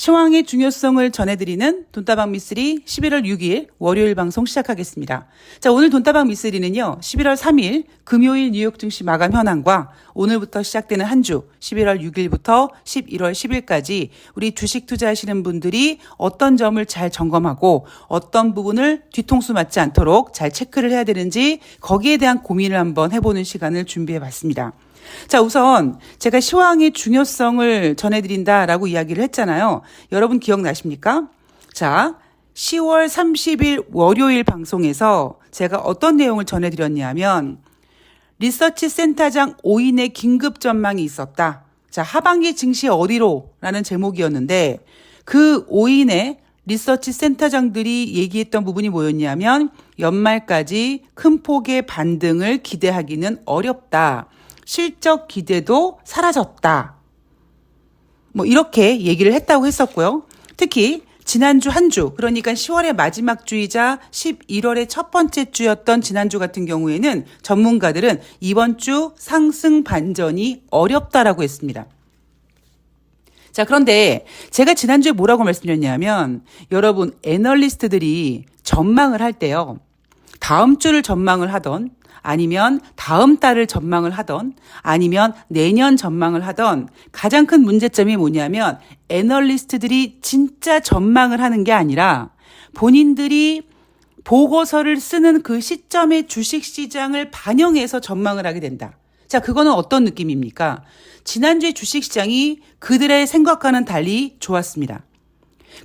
시황의 중요성을 전해드리는 돈다방 미쓰리 11월 6일 월요일 방송 시작하겠습니다. 자, 오늘 돈다방 미쓰리는요, 11월 3일 금요일 뉴욕 증시 마감 현황과 오늘부터 시작되는 한 주 11월 6일부터 11월 10일까지 우리 주식 투자하시는 분들이 어떤 점을 잘 점검하고 어떤 부분을 뒤통수 맞지 않도록 잘 체크를 해야 되는지 거기에 대한 고민을 한번 해보는 시간을 준비해 봤습니다. 자, 우선 제가 시황의 중요성을 전해드린다라고 이야기를 했잖아요. 여러분 기억나십니까? 자, 10월 30일 월요일 방송에서 제가 어떤 내용을 전해드렸냐면 리서치 센터장 5인의 긴급 전망이 있었다. 자, 하반기 증시 어디로? 라는 제목이었는데 그 5인의 리서치 센터장들이 얘기했던 부분이 뭐였냐면 연말까지 큰 폭의 반등을 기대하기는 어렵다. 실적 기대도 사라졌다. 뭐 이렇게 얘기를 했다고 했었고요. 특히 지난주 한 주, 그러니까 10월의 마지막 주이자 11월의 첫 번째 주였던 지난주 같은 경우에는 전문가들은 이번 주 상승 반전이 어렵다라고 했습니다. 자, 그런데 제가 지난주에 뭐라고 말씀드렸냐면 여러분 애널리스트들이 전망을 할 때요. 다음 주를 전망을 하던 아니면 다음 달을 전망을 하던 아니면 내년 전망을 하던 가장 큰 문제점이 뭐냐면 애널리스트들이 진짜 전망을 하는 게 아니라 본인들이 보고서를 쓰는 그 시점의 주식시장을 반영해서 전망을 하게 된다. 자, 그거는 어떤 느낌입니까? 지난주에 주식시장이 그들의 생각과는 달리 좋았습니다.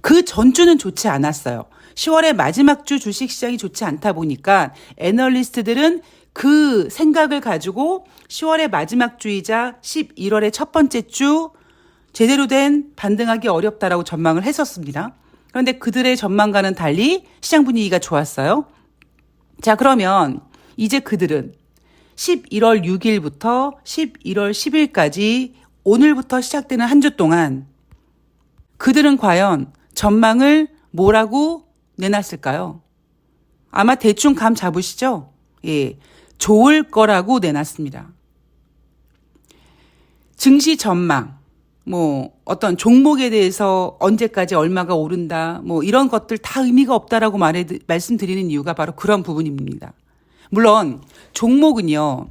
그 전주는 좋지 않았어요. 10월의 마지막 주 주식시장이 좋지 않다 보니까 애널리스트들은 그 생각을 가지고 10월의 마지막 주이자 11월의 첫 번째 주 제대로 된 반등하기 어렵다라고 전망을 했었습니다. 그런데 그들의 전망과는 달리 시장 분위기가 좋았어요. 자, 그러면 이제 그들은 11월 6일부터 11월 10일까지 오늘부터 시작되는 한 주 동안 그들은 과연 전망을 뭐라고 내놨을까요? 아마 대충 감 잡으시죠? 예, 좋을 거라고 내놨습니다. 증시 전망, 뭐 어떤 종목에 대해서 언제까지 얼마가 오른다, 뭐 이런 것들 다 의미가 없다라고 말씀드리는 이유가 바로 그런 부분입니다. 물론 종목은요,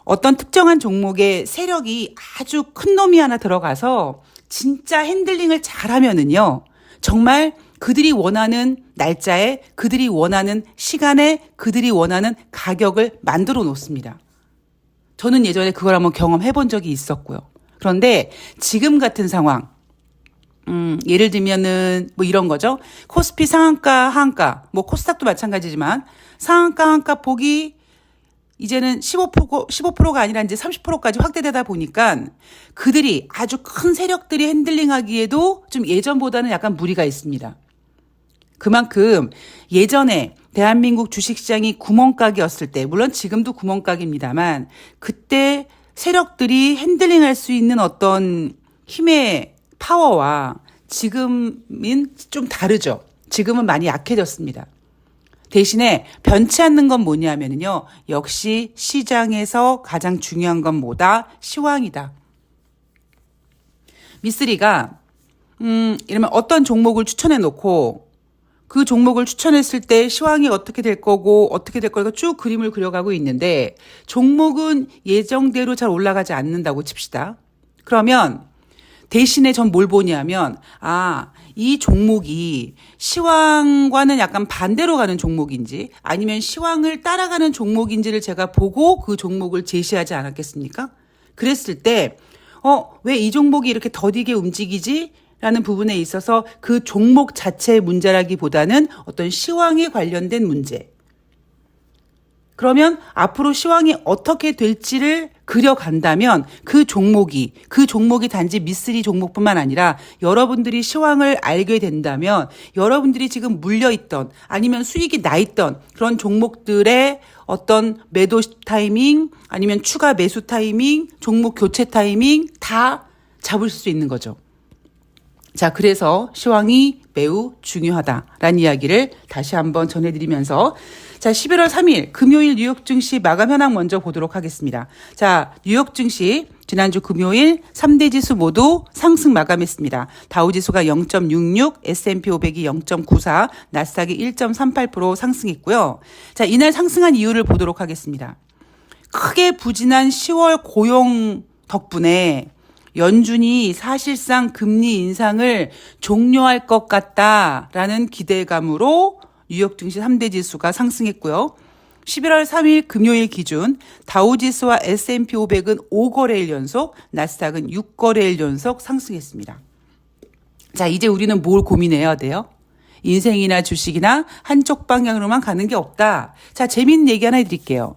어떤 특정한 종목의 세력이 아주 큰 놈이 하나 들어가서 진짜 핸들링을 잘하면은요, 정말 그들이 원하는 날짜에, 그들이 원하는 시간에, 그들이 원하는 가격을 만들어 놓습니다. 저는 예전에 그걸 한번 경험해 본 적이 있었고요. 그런데 지금 같은 상황, 예를 들면은 뭐 이런 거죠. 코스피 상한가, 하한가, 뭐 코스닥도 마찬가지지만 상한가, 하한가 폭이 이제는 15%가 아니라 이제 30%까지 확대되다 보니까 그들이 아주 큰 세력들이 핸들링하기에도 좀 예전보다는 약간 무리가 있습니다. 그만큼 예전에 대한민국 주식시장이 구멍가게였을 때, 물론 지금도 구멍가게입니다만 그때 세력들이 핸들링할 수 있는 어떤 힘의 파워와 지금은 좀 다르죠. 지금은 많이 약해졌습니다. 대신에 변치 않는 건 뭐냐면요. 역시 시장에서 가장 중요한 건 뭐다? 시황이다. 미쓰리가 이러면 어떤 종목을 추천해 놓고 그 종목을 추천했을 때 시황이 어떻게 될 거고 어떻게 될 거고 쭉 그림을 그려가고 있는데 종목은 예정대로 잘 올라가지 않는다고 칩시다. 그러면 대신에 전 뭘 보냐면 이 종목이 시황과는 약간 반대로 가는 종목인지 아니면 시황을 따라가는 종목인지를 제가 보고 그 종목을 제시하지 않았겠습니까? 그랬을 때 왜 이 종목이 이렇게 더디게 움직이지? 라는 부분에 있어서 그 종목 자체의 문제라기보다는 어떤 시황에 관련된 문제. 그러면 앞으로 시황이 어떻게 될지를 그려간다면 그 종목이 단지 미쓰리 종목뿐만 아니라 여러분들이 시황을 알게 된다면 여러분들이 지금 물려있던 아니면 수익이 나있던 그런 종목들의 어떤 매도 타이밍 아니면 추가 매수 타이밍, 종목 교체 타이밍 다 잡을 수 있는 거죠. 자, 그래서 시황이 매우 중요하다라는 이야기를 다시 한번 전해드리면서 자, 11월 3일 금요일 뉴욕 증시 마감 현황 먼저 보도록 하겠습니다. 자, 뉴욕 증시 지난주 금요일 3대 지수 모두 상승 마감했습니다. 다우지수가 0.66, S&P 500이 0.94, 나스닥이 1.38% 상승했고요. 자, 이날 상승한 이유를 보도록 하겠습니다. 크게 부진한 10월 고용 덕분에 연준이 사실상 금리 인상을 종료할 것 같다라는 기대감으로 뉴욕 증시 3대 지수가 상승했고요. 11월 3일 금요일 기준 다우지수와 S&P 500은 5거래일 연속, 나스닥은 6거래일 연속 상승했습니다. 자, 이제 우리는 뭘 고민해야 돼요? 인생이나 주식이나 한쪽 방향으로만 가는 게 없다. 자, 재밌는 얘기 하나 해드릴게요.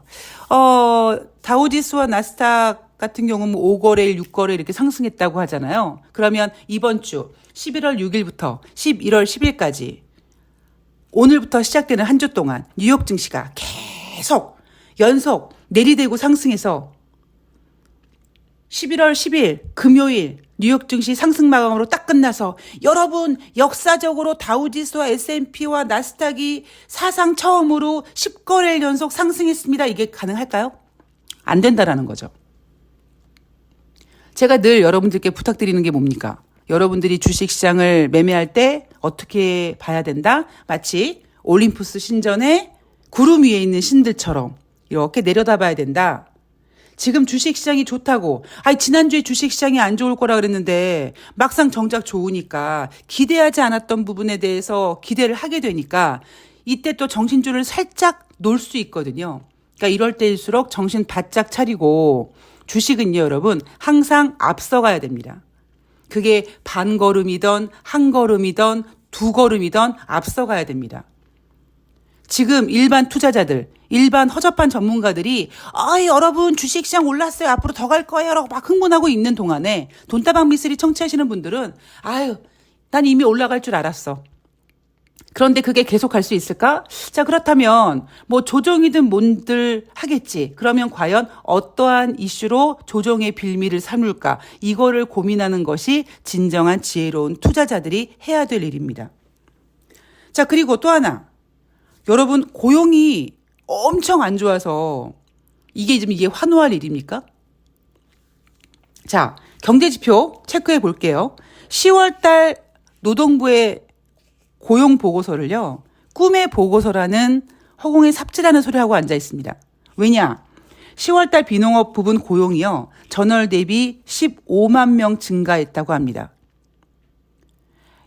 다우지수와 나스닥 같은 경우는 5거래일, 6거래일 이렇게 상승했다고 하잖아요. 그러면 이번 주 11월 6일부터 11월 10일까지 오늘부터 시작되는 한 주 동안 뉴욕 증시가 계속 연속 내리대고 상승해서 11월 10일 금요일 뉴욕 증시 상승 마감으로 딱 끝나서 여러분 역사적으로 다우지수와 S&P와 나스닥이 사상 처음으로 10거래일 연속 상승했습니다. 이게 가능할까요? 안 된다라는 거죠. 제가 늘 여러분들께 부탁드리는 게 뭡니까? 여러분들이 주식시장을 매매할 때 어떻게 봐야 된다? 마치 올림푸스 신전에 구름 위에 있는 신들처럼 이렇게 내려다봐야 된다. 지금 주식시장이 좋다고, 지난주에 주식시장이 안 좋을 거라 그랬는데 막상 정작 좋으니까 기대하지 않았던 부분에 대해서 기대를 하게 되니까 이때 또 정신줄을 살짝 놓을 수 있거든요. 그러니까 이럴 때일수록 정신 바짝 차리고 주식은요, 여러분, 항상 앞서가야 됩니다. 그게 반 걸음이든 한 걸음이든 두 걸음이든 앞서가야 됩니다. 지금 일반 투자자들, 일반 허접한 전문가들이 여러분 주식시장 올랐어요. 앞으로 더 갈 거예요. 라고 막 흥분하고 있는 동안에 돈다방 미쓰리 청취하시는 분들은 난 이미 올라갈 줄 알았어. 그런데 그게 계속 갈 수 있을까? 자, 그렇다면 뭐 조정이든 뭔들 하겠지. 그러면 과연 어떠한 이슈로 조정의 빌미를 삼을까? 이거를 고민하는 것이 진정한 지혜로운 투자자들이 해야 될 일입니다. 자, 그리고 또 하나. 여러분, 고용이 엄청 안 좋아서 이게 환호할 일입니까? 자, 경제지표 체크해 볼게요. 10월 달 노동부의 고용 보고서를요, 꿈의 보고서라는 허공에 삽질하는 소리하고 앉아 있습니다. 왜냐? 10월 달 비농업 부분 고용이요, 전월 대비 15만 명 증가했다고 합니다.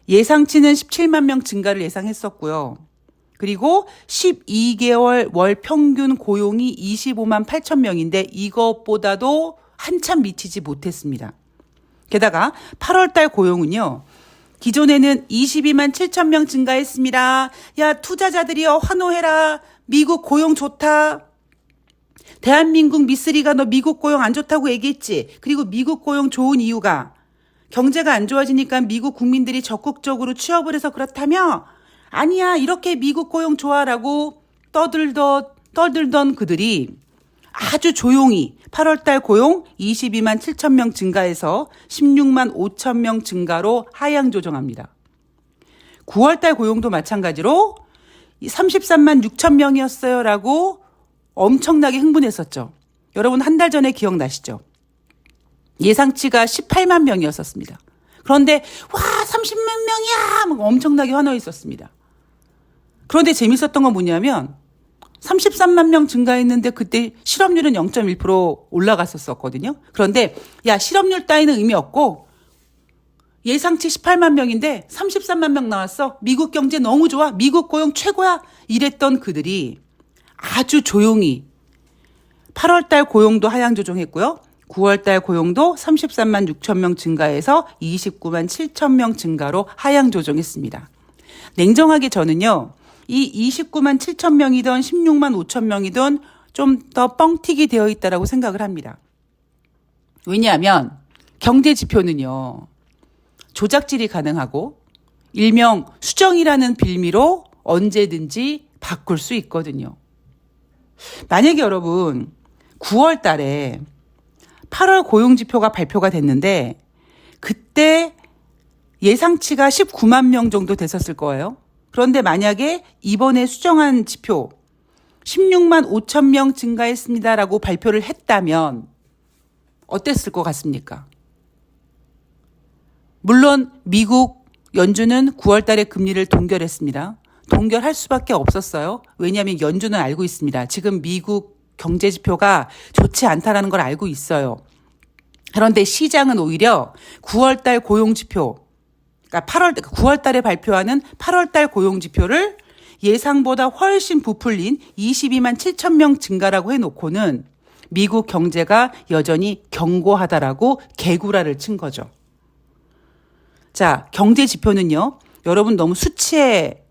예상치는 17만 명 증가를 예상했었고요. 그리고 12개월 월 평균 고용이 25만 8천 명인데 이것보다도 한참 미치지 못했습니다. 게다가 8월 달 고용은요, 기존에는 22만 7천 명 증가했습니다. 야, 투자자들이여 환호해라. 미국 고용 좋다. 대한민국 미쓰리가 너 미국 고용 안 좋다고 얘기했지. 그리고 미국 고용 좋은 이유가 경제가 안 좋아지니까 미국 국민들이 적극적으로 취업을 해서 그렇다며? 아니야, 이렇게 미국 고용 좋아라고 떠들던 그들이 아주 조용히 8월 달 고용 22만 7천 명 증가해서 16만 5천 명 증가로 하향 조정합니다. 9월 달 고용도 마찬가지로 33만 6천 명이었어요 라고 엄청나게 흥분했었죠. 여러분 한 달 전에 기억나시죠? 예상치가 18만 명이었었습니다. 그런데 30만 명이야! 막 엄청나게 환호했었습니다. 그런데 재밌었던 건 뭐냐면 33만 명 증가했는데 그때 실업률은 0.1% 올라갔었거든요. 그런데 실업률 따위는 의미 없고 예상치 18만 명인데 33만 명 나왔어. 미국 경제 너무 좋아. 미국 고용 최고야. 이랬던 그들이 아주 조용히 8월 달 고용도 하향 조정했고요. 9월 달 고용도 33만 6천 명 증가해서 29만 7천 명 증가로 하향 조정했습니다. 냉정하게 저는요, 이 29만 7천 명이든 16만 5천 명이든 좀 더 뻥튀기 되어 있다라고 생각을 합니다. 왜냐하면 경제 지표는요, 조작질이 가능하고 일명 수정이라는 빌미로 언제든지 바꿀 수 있거든요. 만약에 여러분 9월 달에 8월 고용지표가 발표가 됐는데 그때 예상치가 19만 명 정도 됐었을 거예요. 그런데 만약에 이번에 수정한 지표 16만 5천 명 증가했습니다라고 발표를 했다면 어땠을 것 같습니까? 물론 미국 연준은 9월 달에 금리를 동결했습니다. 동결할 수밖에 없었어요. 왜냐하면 연준은 알고 있습니다. 지금 미국 경제 지표가 좋지 않다라는 걸 알고 있어요. 그런데 시장은 오히려 9월 달 고용 지표, 그러니까 9월 달에 발표하는 8월 달 고용 지표를 예상보다 훨씬 부풀린 22만 7천 명 증가라고 해놓고는 미국 경제가 여전히 견고하다라고 개구라를 친 거죠. 자, 경제 지표는요, 여러분 너무 수치에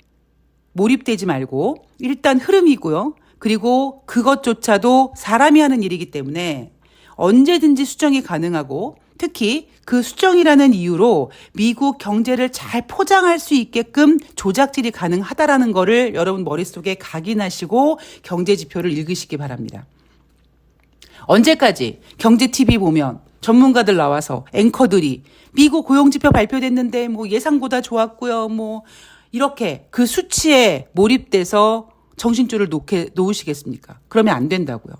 몰입되지 말고 일단 흐름이고요. 그리고 그것조차도 사람이 하는 일이기 때문에 언제든지 수정이 가능하고 특히 그 수정이라는 이유로 미국 경제를 잘 포장할 수 있게끔 조작질이 가능하다라는 거를 여러분 머릿속에 각인하시고 경제 지표를 읽으시기 바랍니다. 언제까지 경제 TV 보면 전문가들 나와서 앵커들이 미국 고용지표 발표됐는데 뭐 예상보다 좋았고요. 뭐 이렇게 그 수치에 몰입돼서 정신줄을 놓으시겠습니까? 그러면 안 된다고요.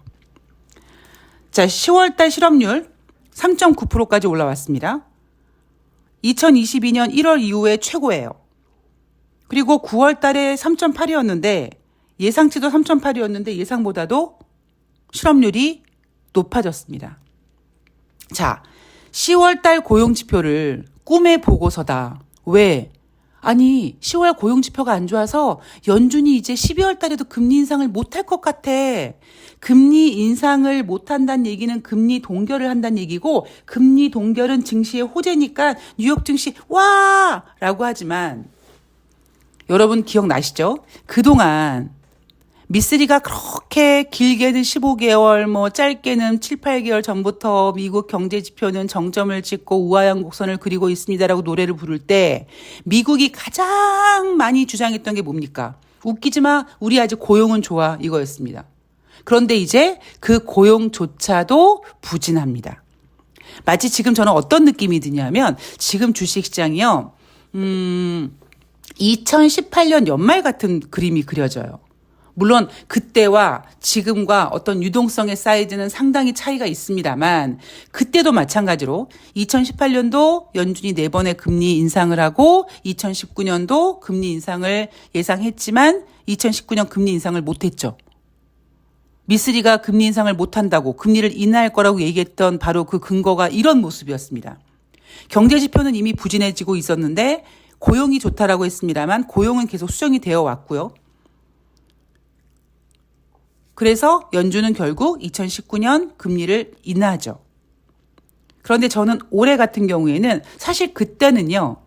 자, 10월 달 실업률 3.9%까지 올라왔습니다. 2022년 1월 이후에 최고예요. 그리고 9월 달에 3.8이었는데 예상치도 3.8이었는데 예상보다도 실업률이 높아졌습니다. 자, 10월 달 고용 지표를 꿈의 보고서다. 왜? 아니, 10월 고용 지표가 안 좋아서 연준이 이제 12월 달에도 금리 인상을 못할 것 같아. 금리 인상을 못한다는 얘기는 금리 동결을 한다는 얘기고 금리 동결은 증시의 호재니까 뉴욕 증시 와! 라고 하지만 여러분 기억나시죠? 그동안 미쓰리가 그렇게 길게는 15개월, 뭐 짧게는 7, 8개월 전부터 미국 경제 지표는 정점을 찍고 우하향 곡선을 그리고 있습니다라고 노래를 부를 때 미국이 가장 많이 주장했던 게 뭡니까? 웃기지 마. 우리 아직 고용은 좋아. 이거였습니다. 그런데 이제 그 고용조차도 부진합니다. 마치 지금 저는 어떤 느낌이 드냐면 지금 주식시장이요. 2018년 연말 같은 그림이 그려져요. 물론 그때와 지금과 어떤 유동성의 사이즈는 상당히 차이가 있습니다만 그때도 마찬가지로 2018년도 연준이 4번의 금리 인상을 하고 2019년도 금리 인상을 예상했지만 2019년 금리 인상을 못했죠. 미쓰리가 금리 인상을 못한다고 금리를 인하할 거라고 얘기했던 바로 그 근거가 이런 모습이었습니다. 경제 지표는 이미 부진해지고 있었는데 고용이 좋다라고 했습니다만 고용은 계속 수정이 되어 왔고요. 그래서 연준은 결국 2019년 금리를 인하하죠. 그런데 저는 올해 같은 경우에는 사실 그때는요.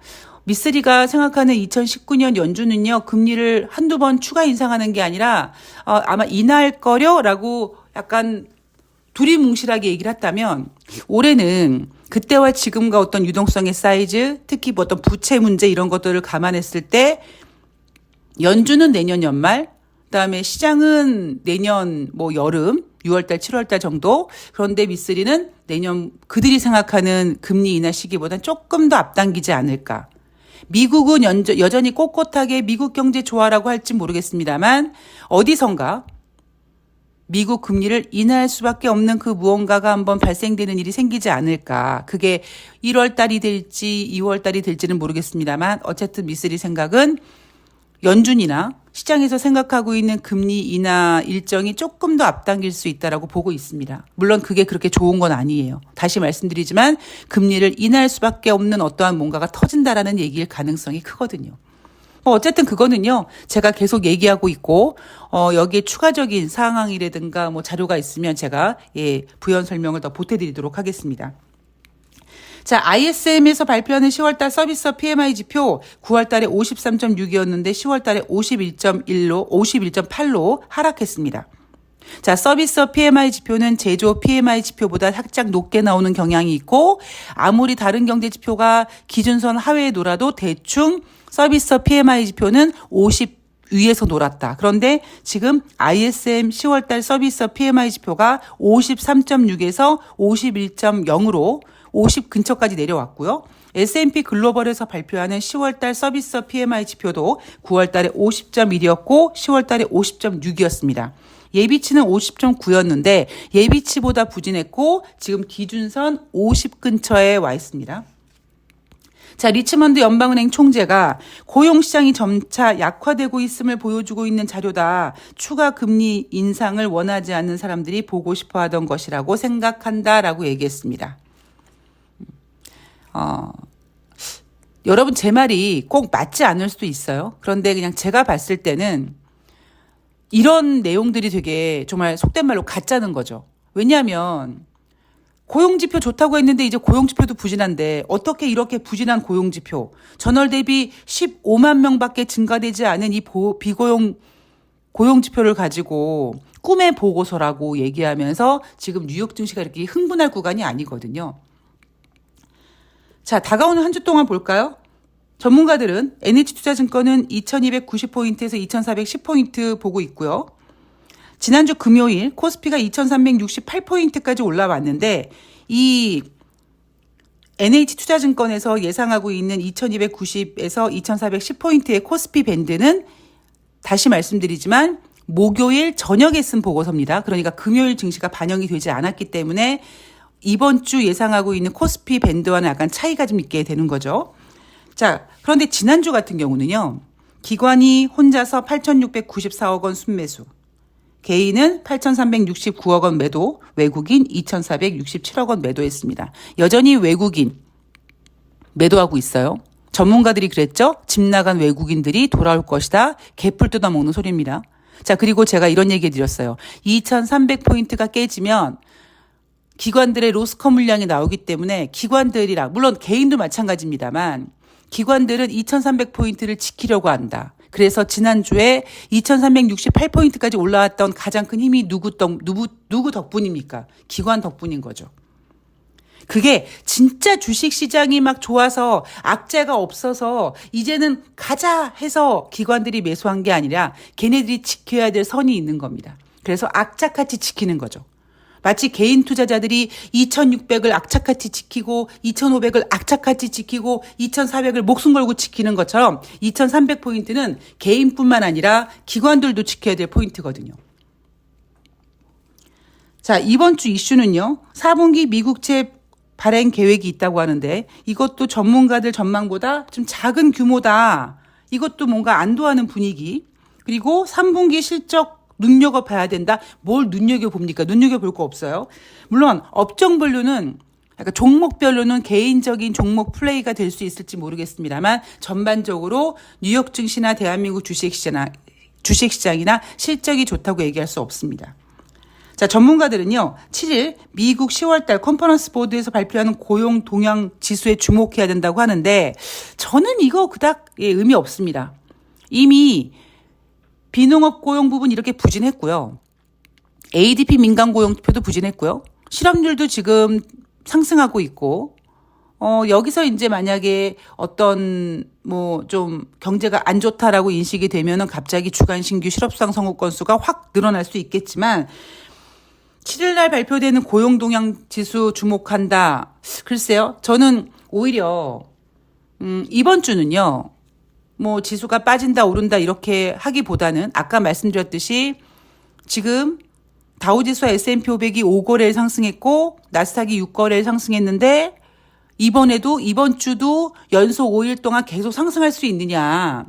미쓰리가 생각하는 2019년 연준은요. 금리를 한두 번 추가 인상하는 게 아니라 아마 인하할 거려라고 약간 두리뭉실하게 얘기를 했다면 올해는 그때와 지금과 어떤 유동성의 사이즈 특히 뭐 어떤 부채 문제 이런 것들을 감안했을 때 연준은 내년 연말 그다음에 시장은 내년 뭐 여름 6월달 7월달 정도 그런데 미쓰리는 내년 그들이 생각하는 금리 인하 시기보다는 조금 더 앞당기지 않을까. 미국은 여전히 꼿꼿하게 미국 경제 좋아라고 할지 모르겠습니다만 어디선가 미국 금리를 인하할 수밖에 없는 그 무언가가 한번 발생되는 일이 생기지 않을까. 그게 1월 달이 될지 2월 달이 될지는 모르겠습니다만 어쨌든 미쓰리 생각은 연준이나 시장에서 생각하고 있는 금리 인하 일정이 조금 더 앞당길 수 있다라고 보고 있습니다. 물론 그게 그렇게 좋은 건 아니에요. 다시 말씀드리지만 금리를 인하할 수밖에 없는 어떠한 뭔가가 터진다라는 얘기일 가능성이 크거든요. 어쨌든 그거는요. 제가 계속 얘기하고 있고 여기에 추가적인 상황이라든가 뭐 자료가 있으면 제가 부연 설명을 더 보태드리도록 하겠습니다. 자, ISM에서 발표하는 10월달 서비스업 PMI 지표 9월달에 53.6이었는데 10월달에 51.8로 하락했습니다. 자, 서비스업 PMI 지표는 제조업 PMI 지표보다 살짝 높게 나오는 경향이 있고 아무리 다른 경제 지표가 기준선 하회에 놀아도 대충 서비스업 PMI 지표는 50 위에서 놀았다. 그런데 지금 ISM 10월달 서비스업 PMI 지표가 53.6에서 51.0으로 50 근처까지 내려왔고요. S&P 글로벌에서 발표하는 10월달 서비스 PMI 지표도 9월달에 50.1이었고 10월달에 50.6이었습니다. 예비치는 50.9였는데 예비치보다 부진했고 지금 기준선 50 근처에 와 있습니다. 자, 리치먼드 연방은행 총재가 고용시장이 점차 약화되고 있음을 보여주고 있는 자료다. 추가 금리 인상을 원하지 않는 사람들이 보고 싶어 하던 것이라고 생각한다라고 얘기했습니다. 여러분 제 말이 꼭 맞지 않을 수도 있어요. 그런데 그냥 제가 봤을 때는 이런 내용들이 되게 정말 속된 말로 가짜는 거죠. 왜냐하면 고용지표 좋다고 했는데 이제 고용지표도 부진한데 어떻게 이렇게 부진한 고용지표, 전월 대비 15만 명밖에 증가되지 않은 이 비고용 고용지표를 가지고 꿈의 보고서라고 얘기하면서 지금 뉴욕 증시가 이렇게 흥분할 구간이 아니거든요. 자, 다가오는 한 주 동안 볼까요? 전문가들은 NH투자증권은 2290포인트에서 2410포인트 보고 있고요. 지난주 금요일 코스피가 2368포인트까지 올라왔는데 이 NH투자증권에서 예상하고 있는 2290에서 2410포인트의 코스피 밴드는 다시 말씀드리지만 목요일 저녁에 쓴 보고서입니다. 그러니까 금요일 증시가 반영이 되지 않았기 때문에 이번 주 예상하고 있는 코스피 밴드와는 약간 차이가 좀 있게 되는 거죠. 자, 그런데 지난주 같은 경우는요. 기관이 혼자서 8,694억 원 순매수, 개인은 8,369억 원 매도, 외국인 2,467억 원 매도했습니다. 여전히 외국인 매도하고 있어요. 전문가들이 그랬죠. 집 나간 외국인들이 돌아올 것이다. 개풀 뜯어먹는 소리입니다. 자, 그리고 제가 이런 얘기 드렸어요. 2,300포인트가 깨지면 기관들의 로스커 물량이 나오기 때문에 기관들이랑, 물론 개인도 마찬가지입니다만 기관들은 2,300포인트를 지키려고 한다. 그래서 지난주에 2,368포인트까지 올라왔던 가장 큰 힘이 누구 덕분입니까? 기관 덕분인 거죠. 그게 진짜 주식시장이 막 좋아서 악재가 없어서 이제는 가자 해서 기관들이 매수한 게 아니라 걔네들이 지켜야 될 선이 있는 겁니다. 그래서 악착같이 지키는 거죠. 마치 개인 투자자들이 2,600을 악착같이 지키고 2,500을 악착같이 지키고 2,400을 목숨 걸고 지키는 것처럼 2,300포인트는 개인뿐만 아니라 기관들도 지켜야 될 포인트거든요. 자, 이번 주 이슈는요. 4분기 미국채 발행 계획이 있다고 하는데 이것도 전문가들 전망보다 좀 작은 규모다. 이것도 뭔가 안도하는 분위기. 그리고 3분기 실적 눈여겨봐야 된다. 뭘 눈여겨봅니까? 눈여겨볼 거 없어요. 물론 업종별로는 약간 종목별로는 개인적인 종목 플레이가 될 수 있을지 모르겠습니다만 전반적으로 뉴욕 증시나 대한민국 주식시장이나 실적이 좋다고 얘기할 수 없습니다. 자, 전문가들은요. 7일 미국 10월달 컨퍼런스 보드에서 발표하는 고용 동향 지수에 주목해야 된다고 하는데 저는 이거 그닥 의미 없습니다. 이미 비농업 고용 부분 이렇게 부진했고요. ADP 민간 고용표도 부진했고요. 실업률도 지금 상승하고 있고, 여기서 이제 만약에 어떤 좀 경제가 안 좋다라고 인식이 되면은 갑자기 주간 신규 실업수당 선고 건수가 확 늘어날 수 있겠지만 7일 날 발표되는 고용 동향 지수 주목한다. 글쎄요. 저는 오히려 이번 주는요. 지수가 빠진다 오른다 이렇게 하기보다는 아까 말씀드렸듯이 지금 다우지수와 S&P 500이 5거래일 상승했고 나스닥이 6거래일 상승했는데 이번 주도 연속 5일 동안 계속 상승할 수 있느냐.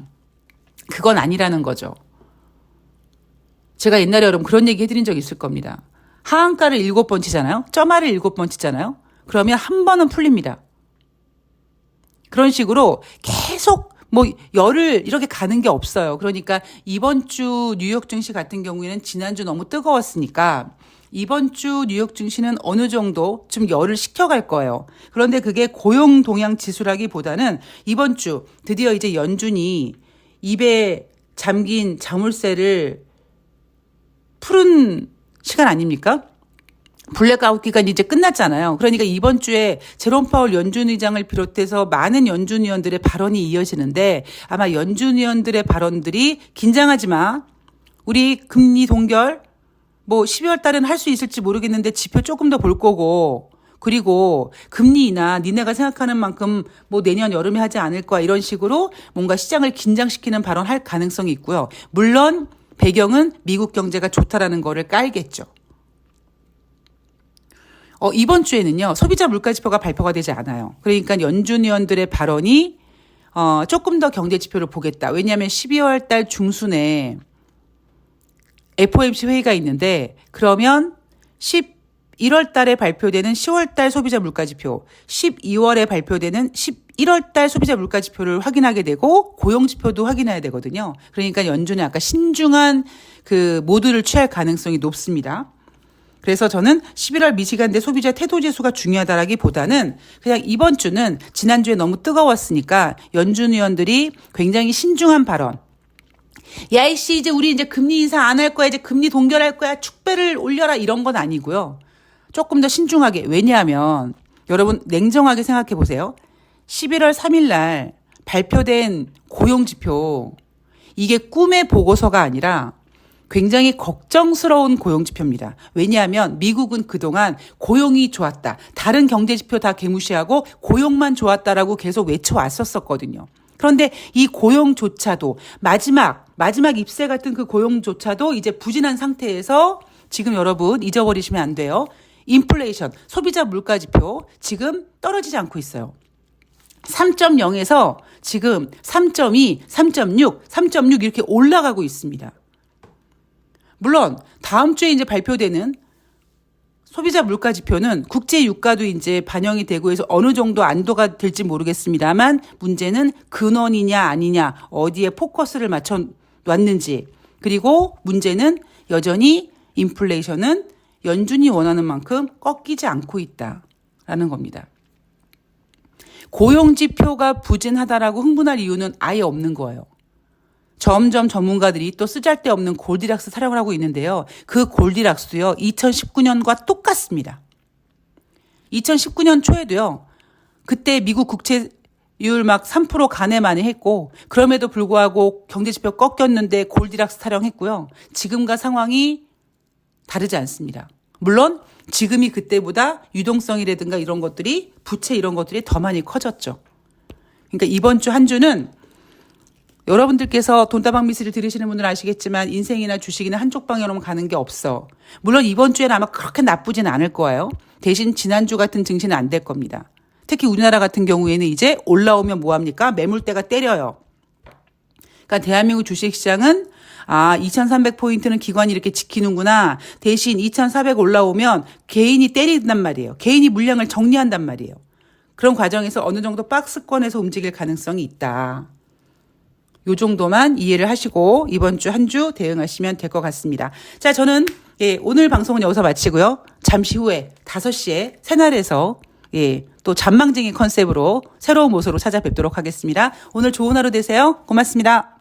그건 아니라는 거죠. 제가 옛날에 여러분 그런 얘기 해드린 적 있을 겁니다. 하한가를 7번 치잖아요. 점화를 7번 치잖아요. 그러면 한 번은 풀립니다. 그런 식으로 계속 열을 이렇게 가는 게 없어요. 그러니까 이번 주 뉴욕 증시 같은 경우에는 지난주 너무 뜨거웠으니까 이번 주 뉴욕 증시는 어느 정도 좀 열을 식혀갈 거예요. 그런데 그게 고용 동향 지수라기보다는 이번 주 드디어 이제 연준이 입에 잠긴 자물쇠를 푸른 시간 아닙니까? 블랙아웃 기간이 이제 끝났잖아요. 그러니까 이번 주에 제롬 파월 연준 의장을 비롯해서 많은 연준 위원들의 발언이 이어지는데 아마 연준 위원들의 발언들이 긴장하지 마. 우리 금리 동결 12월 달은 할 수 있을지 모르겠는데 지표 조금 더 볼 거고 그리고 금리나 니네가 생각하는 만큼 뭐 내년 여름에 하지 않을 거야 이런 식으로 뭔가 시장을 긴장시키는 발언할 가능성이 있고요. 물론 배경은 미국 경제가 좋다라는 거를 깔겠죠. 이번 주에는요, 소비자 물가지표가 발표가 되지 않아요. 그러니까 연준 의원들의 발언이 조금 더 경제 지표를 보겠다. 왜냐하면 12월 달 중순에 FOMC 회의가 있는데, 그러면 11월 달에 발표되는 10월 달 소비자 물가지표, 12월에 발표되는 11월 달 소비자 물가지표를 확인하게 되고 고용지표도 확인해야 되거든요. 그러니까 연준이 아까 신중한 그 모드를 취할 가능성이 높습니다. 그래서 저는 11월 미시간대 소비자 태도 지수가 중요하다라기보다는 그냥 이번 주는 지난주에 너무 뜨거웠으니까 연준 의원들이 굉장히 신중한 발언. 야, 이씨, 우리 이제 금리 인상 안 할 거야. 이제 금리 동결할 거야. 축배를 올려라. 이런 건 아니고요. 조금 더 신중하게. 왜냐하면 여러분 냉정하게 생각해 보세요. 11월 3일 날 발표된 고용지표. 이게 꿈의 보고서가 아니라 굉장히 걱정스러운 고용지표입니다. 왜냐하면 미국은 그동안 고용이 좋았다. 다른 경제지표 다 개무시하고 고용만 좋았다라고 계속 외쳐왔었거든요. 그런데 이 고용조차도 마지막 ip세 같은 그 고용조차도 이제 부진한 상태에서 지금 여러분 잊어버리시면 안 돼요. 인플레이션, 소비자 물가지표 지금 떨어지지 않고 있어요. 3.0에서 지금 3.2, 3.6 이렇게 올라가고 있습니다. 물론 다음 주에 이제 발표되는 소비자 물가 지표는 국제 유가도 이제 반영이 되고 해서 어느 정도 안도가 될지 모르겠습니다만 문제는 근원이냐 아니냐 어디에 포커스를 맞춰 놨는지 그리고 문제는 여전히 인플레이션은 연준이 원하는 만큼 꺾이지 않고 있다라는 겁니다. 고용지표가 부진하다라고 흥분할 이유는 아예 없는 거예요. 점점 전문가들이 또 쓰잘데없는 골디락스 타령을 하고 있는데요. 그 골디락스도요. 2019년과 똑같습니다. 2019년 초에도요. 그때 미국 국채율 막 3% 가내만에 했고 그럼에도 불구하고 경제지표 꺾였는데 골디락스 타령했고요. 지금과 상황이 다르지 않습니다. 물론 지금이 그때보다 유동성이라든가 이런 것들이 부채 이런 것들이 더 많이 커졌죠. 그러니까 이번 주 한 주는 여러분들께서 돈다방 미스를 들으시는 분들은 아시겠지만 인생이나 주식이나 한쪽 방향으로만 가는 게 없어. 물론 이번 주에는 아마 그렇게 나쁘진 않을 거예요. 대신 지난주 같은 증시는 안 될 겁니다. 특히 우리나라 같은 경우에는 이제 올라오면 뭐합니까? 매물대가 때려요. 그러니까 대한민국 주식시장은 2300포인트는 기관이 이렇게 지키는구나. 대신 2400 올라오면 개인이 때린단 말이에요. 개인이 물량을 정리한단 말이에요. 그런 과정에서 어느 정도 박스권에서 움직일 가능성이 있다. 요 정도만 이해를 하시고 이번 주 한 주 대응하시면 될 것 같습니다. 자, 저는 오늘 방송은 여기서 마치고요. 잠시 후에 5시에 새날에서 또 잔망쟁이 컨셉으로 새로운 모습으로 찾아뵙도록 하겠습니다. 오늘 좋은 하루 되세요. 고맙습니다.